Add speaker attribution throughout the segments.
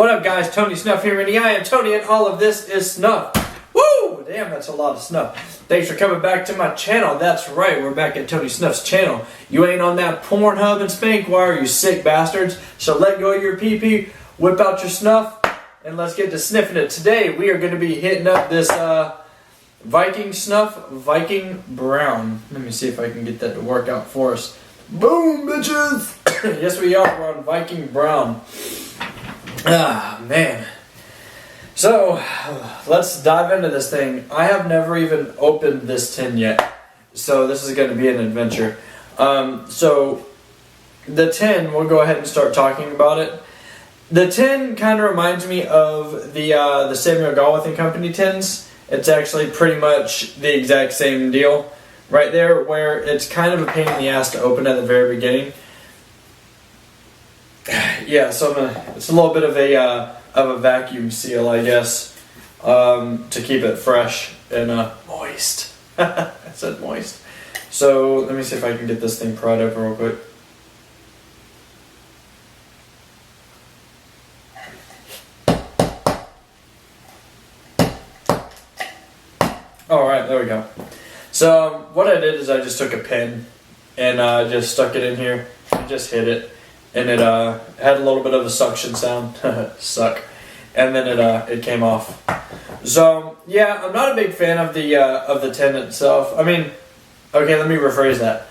Speaker 1: What up, guys? Tony Snuff here, and I am Tony, and all of this is Snuff. Woo! Damn, that's a lot of snuff. Thanks for coming back to my channel. That's right, we're back at Tony Snuff's channel. You ain't on that Pornhub and spank wire, you sick bastards. So let go of your pee-pee, whip out your snuff, and let's get to sniffing it. Today, we are going to be hitting up this Viking Snuff, Viking Brown. Let me see if I can get that to work out for us. Boom, bitches! Yes, we are. We're on Viking Brown. Ah, man. So, let's dive into this thing. I have never even opened this tin yet, so this is going to be an adventure. So, the tin, we'll go ahead and start talking about it. The tin kind of reminds me of the Samuel Gawith and Company tins. It's actually pretty much the exact same deal right there, where it's kind of a pain in the ass to open at the very beginning. Yeah, so it's a little bit of a vacuum seal, I guess, to keep it fresh and moist. I said moist. So let me see if I can get this thing pried open real quick. Alright, there we go. So what I did is I just took a pin and just stuck it in here and just hit it. And it had a little bit of a suction sound. Suck. And then it came off. So yeah, I'm not a big fan of the tin itself. I mean, okay, let me rephrase that.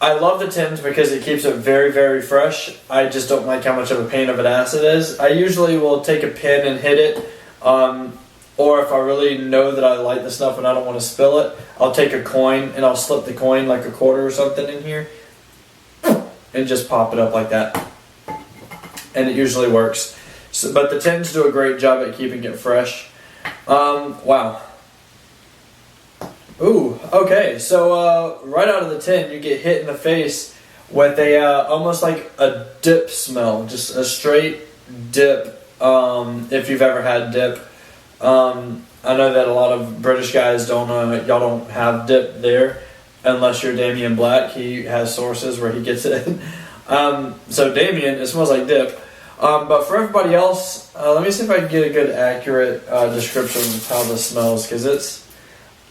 Speaker 1: I love the tins because it keeps it very, very fresh. I just don't like how much of a pain of an ass it is. I usually will take a pin and hit it. Or if I really know that I like the snuff and I don't want to spill it, I'll take a coin and I'll slip the coin, like a quarter or something, in here. And just pop it up like that. And it usually works. So, but the tins do a great job at keeping it fresh. Wow. Ooh, okay. So right out of the tin, you get hit in the face with a almost like a dip smell. Just a straight dip, if you've ever had dip. I know that a lot of British guys don't, y'all don't have dip there. Unless you're Damien Black, he has sources where he gets it. So Damien, it smells like dip. But for everybody else, let me see if I can get a good, accurate description of how this smells, because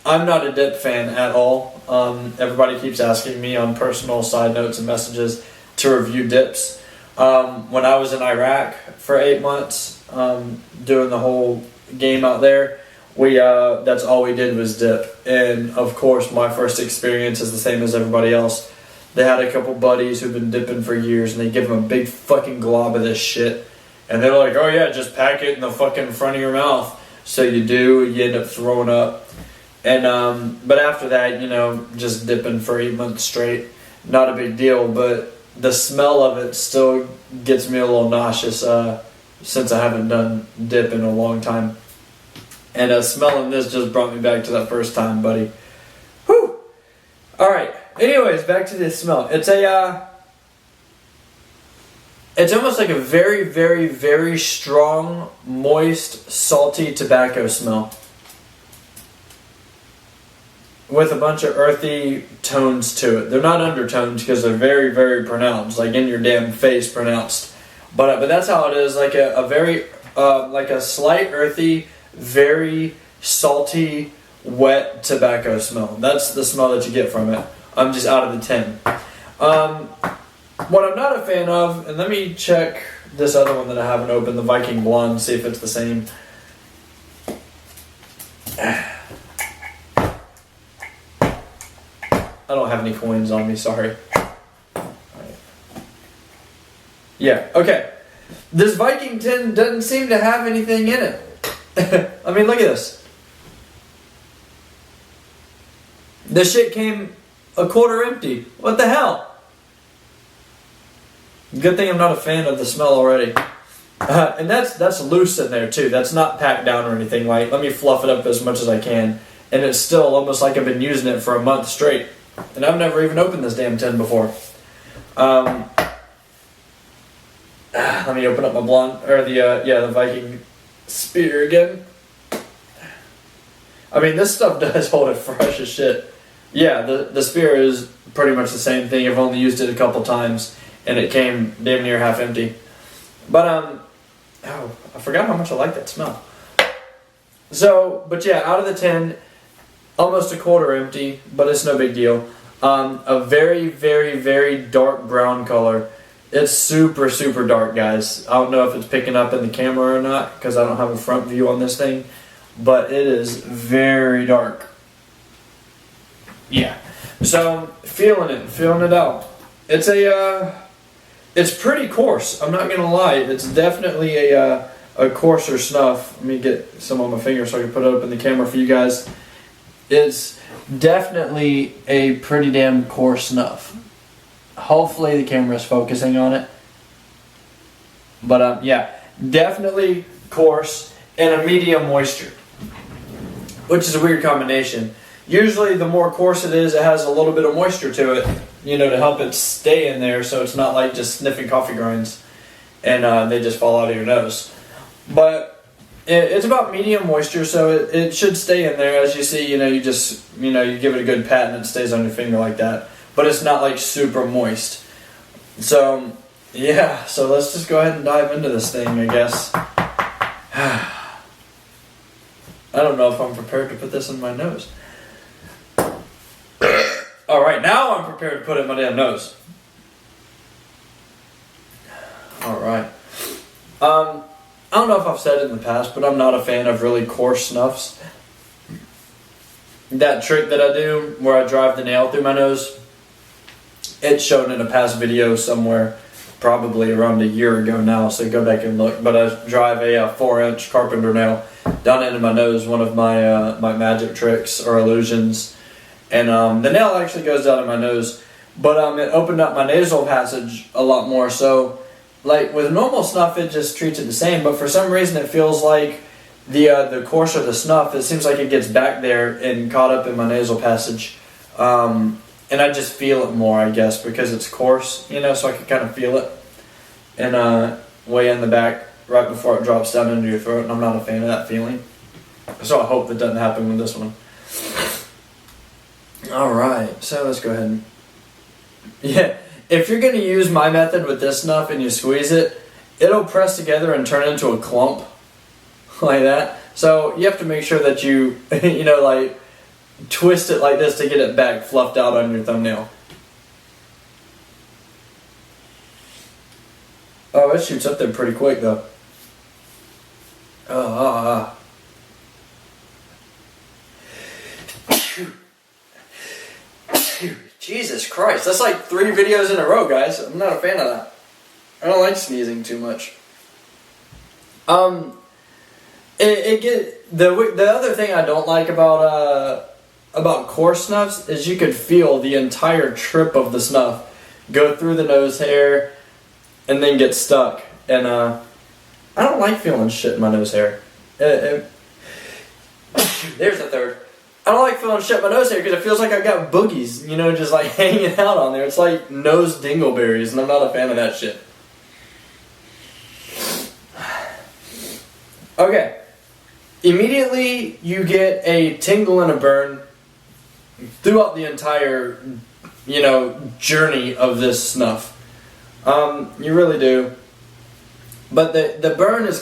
Speaker 1: I'm not a dip fan at all. Everybody keeps asking me on personal side notes and messages to review dips. When I was in Iraq for 8 months, doing the whole game out there, that's all we did was dip. And of course, my first experience is the same as everybody else. They had a couple buddies who've been dipping for years, and they give them a big fucking glob of this shit, and they're like, oh yeah, just pack it in the fucking front of your mouth. So you do, you end up throwing up. And but after that, you know, just dipping for 8 months straight, not a big deal. But the smell of it still gets me a little nauseous, since I haven't done dip in a long time. And smelling this just brought me back to that first time, buddy. Whew! Alright, anyways, back to this smell. It's it's almost like a very, very, very strong, moist, salty tobacco smell. With a bunch of earthy tones to it. They're not undertones because they're very, very pronounced, like in your damn face pronounced. But that's how it is, like a very, like a slight earthy, very salty, wet tobacco smell. That's the smell that you get from it. Just out of the tin. What I'm not a fan of, and let me check this other one that I haven't opened, the Viking Blonde, see if it's the same. I don't have any coins on me, sorry. Yeah, okay. This Viking tin doesn't seem to have anything in it. I mean, look at this. This shit came a quarter empty. What the hell? Good thing I'm not a fan of the smell already. And that's loose in there too. That's not packed down or anything. Like, let me fluff it up as much as I can. And it's still almost like I've been using it for a month straight. And I've never even opened this damn tin before. Let me open up my blonde, or the Viking spear again. I mean, this stuff does hold it fresh as shit. Yeah, the spear is pretty much the same thing. I've only used it a couple times, and it came damn near half empty. But Oh, I forgot how much I like that smell. So, but yeah, out of the tin, almost a quarter empty, but it's no big deal. A very, very, very dark brown color. It's super, super dark, guys. I don't know if it's picking up in the camera or not, because I don't have a front view on this thing, but it is very dark. Yeah. So, feeling it out. It's pretty coarse. I'm not gonna lie. It's definitely a coarser snuff. Let me get some on my finger so I can put it up in the camera for you guys. It's definitely a pretty damn coarse snuff. Hopefully the camera's focusing on it. But yeah, definitely coarse and a medium moisture, which is a weird combination. Usually the more coarse it is, it has a little bit of moisture to it, you know, to help it stay in there, so it's not like just sniffing coffee grinds and they just fall out of your nose. But it's about medium moisture, so it should stay in there. As you see, you give it a good pat and it stays on your finger like that. But it's not like super moist. So, yeah, so let's just go ahead and dive into this thing, I guess. I don't know if I'm prepared to put this in my nose. Alright, now I'm prepared to put it in my damn nose. Alright. I don't know if I've said it in the past, but I'm not a fan of really coarse snuffs. That trick that I do, where I drive the nail through my nose, it's shown in a past video somewhere, probably around a year ago now, so go back and look. But I drive a 4-inch carpenter nail down into my nose, one of my my magic tricks or illusions. And the nail actually goes down in my nose, but it opened up my nasal passage a lot more. So, like with normal snuff, it just treats it the same. But for some reason, it feels like the coarser the snuff, it seems like it gets back there and caught up in my nasal passage. And I just feel it more, I guess, because it's coarse, you know, so I can kind of feel it. And way in the back, right before it drops down into your throat, and I'm not a fan of that feeling. So I hope that doesn't happen with this one. Alright, so let's go ahead and... Yeah, if you're going to use my method with this snuff and you squeeze it, it'll press together and turn into a clump, like that. So you have to make sure that you, like... twist it like this to get it back fluffed out on your thumbnail. Oh, it shoots up there pretty quick though. Jesus Christ, that's like 3 videos in a row, guys. I'm not a fan of that. I don't like sneezing too much. The other thing I don't like about coarse snuffs is you could feel the entire trip of the snuff go through the nose hair and then get stuck. And I don't like feeling shit in my nose hair. There's a third. I don't like feeling shit in my nose hair because it feels like I've got boogies, just like hanging out on there. It's like nose dingleberries, and I'm not a fan of that shit. Okay. Immediately you get a tingle and a burn throughout the entire, journey of this snuff. You really do. But the burn is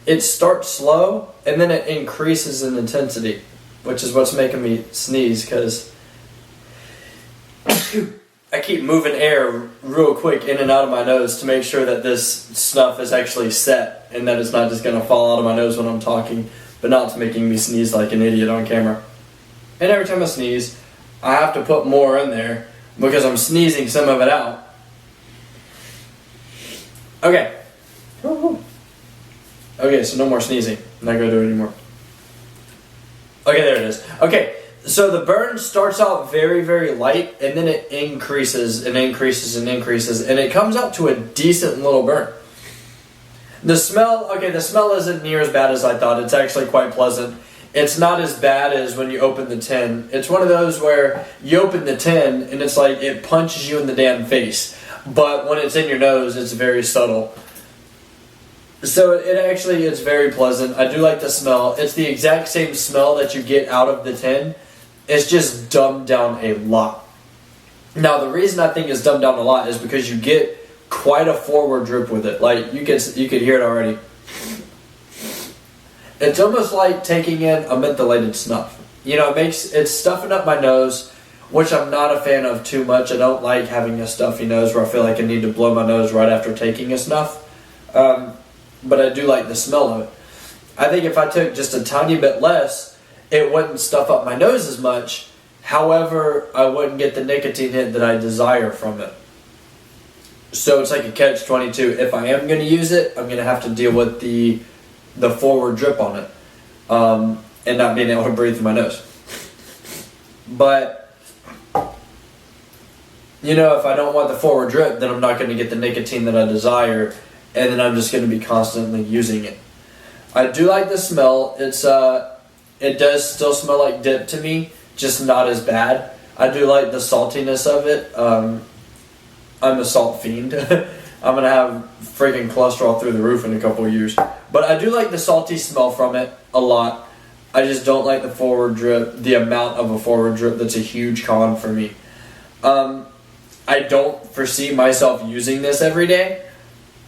Speaker 1: it starts slow and then it increases in intensity, which is what's making me sneeze, because I keep moving air real quick in and out of my nose to make sure that this snuff is actually set and that it's not just going to fall out of my nose when I'm talking, but not making me sneeze like an idiot on camera. And every time I sneeze, I have to put more in there because I'm sneezing some of it out. Okay. Okay, so no more sneezing. I'm not going to do it anymore. Okay, there it is. Okay, so the burn starts out very, very light, and then it increases and increases and increases, and it comes up to a decent little burn. The smell isn't near as bad as I thought. It's actually quite pleasant. It's not as bad as when you open the tin. It's one of those where you open the tin, and it's like it punches you in the damn face. But when it's in your nose, it's very subtle. So it's very pleasant. I do like the smell. It's the exact same smell that you get out of the tin. It's just dumbed down a lot. Now, the reason I think it's dumbed down a lot is because you get quite a forward drip with it. Like, you could hear it already. It's almost like taking in a mentholated snuff. You know, it's stuffing up my nose, which I'm not a fan of too much. I don't like having a stuffy nose where I feel like I need to blow my nose right after taking a snuff. But I do like the smell of it. I think if I took just a tiny bit less, it wouldn't stuff up my nose as much. However, I wouldn't get the nicotine hit that I desire from it. So it's like a catch-22. If I am going to use it, I'm going to have to deal with the forward drip on it, and not being able to breathe through my nose. But, you know, if I don't want the forward drip, then I'm not going to get the nicotine that I desire, and then I'm just going to be constantly using it. I do like the smell. It does still smell like dip to me, just not as bad. I do like the saltiness of it. I'm a salt fiend. I'm going to have freaking cholesterol through the roof in a couple of years. But I do like the salty smell from it a lot. I just don't like the forward drip, the amount of a forward drip. That's a huge con for me. I don't foresee myself using this every day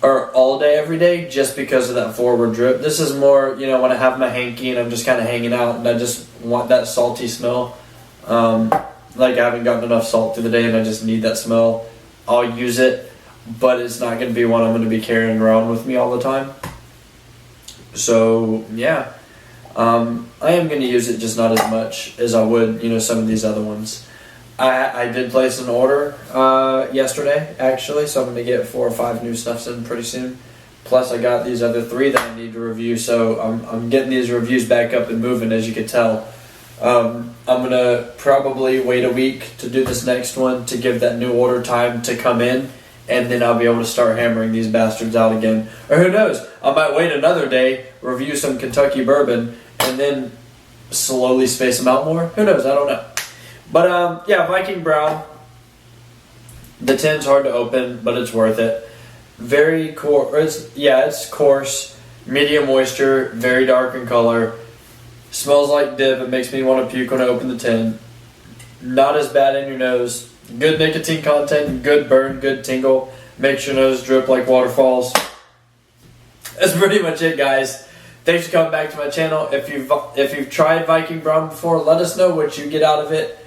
Speaker 1: or all day every day just because of that forward drip. This is more, you know, when I have my hanky and I'm just kind of hanging out and I just want that salty smell. Like I haven't gotten enough salt through the day and I just need that smell. I'll use it, but it's not going to be one I'm going to be carrying around with me all the time. So, yeah. I am going to use it, just not as much as I would, you know, some of these other ones. I did place an order yesterday, actually, so I'm going to get 4 or 5 new Snuffs in pretty soon. Plus, I got these other 3 that I need to review, so I'm getting these reviews back up and moving, as you can tell. I'm going to probably wait a week to do this next one to give that new order time to come in, and then I'll be able to start hammering these bastards out again. Or who knows, I might wait another day, review some Kentucky bourbon, and then slowly space them out more. Who knows, I don't know. But yeah, Viking Brown. The tin's hard to open, but it's worth it. Very coarse. It's coarse, medium moisture, very dark in color. Smells like dip. It makes me want to puke when I open the tin. Not as bad in your nose. Good nicotine content, good burn, good tingle. Makes your nose drip like waterfalls. That's pretty much it, guys. Thanks for coming back to my channel. If you've tried Viking Brown before, let us know what you get out of it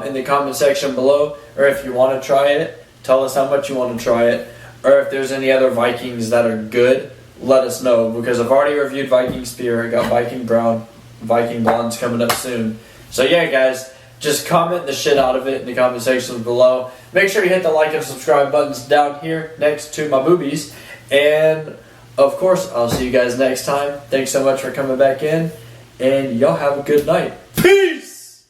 Speaker 1: in the comment section below. Or if you want to try it, tell us how much you want to try it. Or if there's any other Vikings that are good, let us know. Because I've already reviewed Viking Spear. I got Viking Brown. Viking Blonde's coming up soon. So yeah, guys, just comment the shit out of it in the comment sections below. Make sure you hit the like and subscribe buttons down here next to my boobies. And of course, I'll see you guys next time. Thanks so much for coming back in. And y'all have a good night. Peace!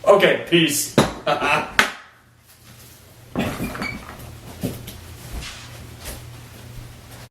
Speaker 1: Okay, peace.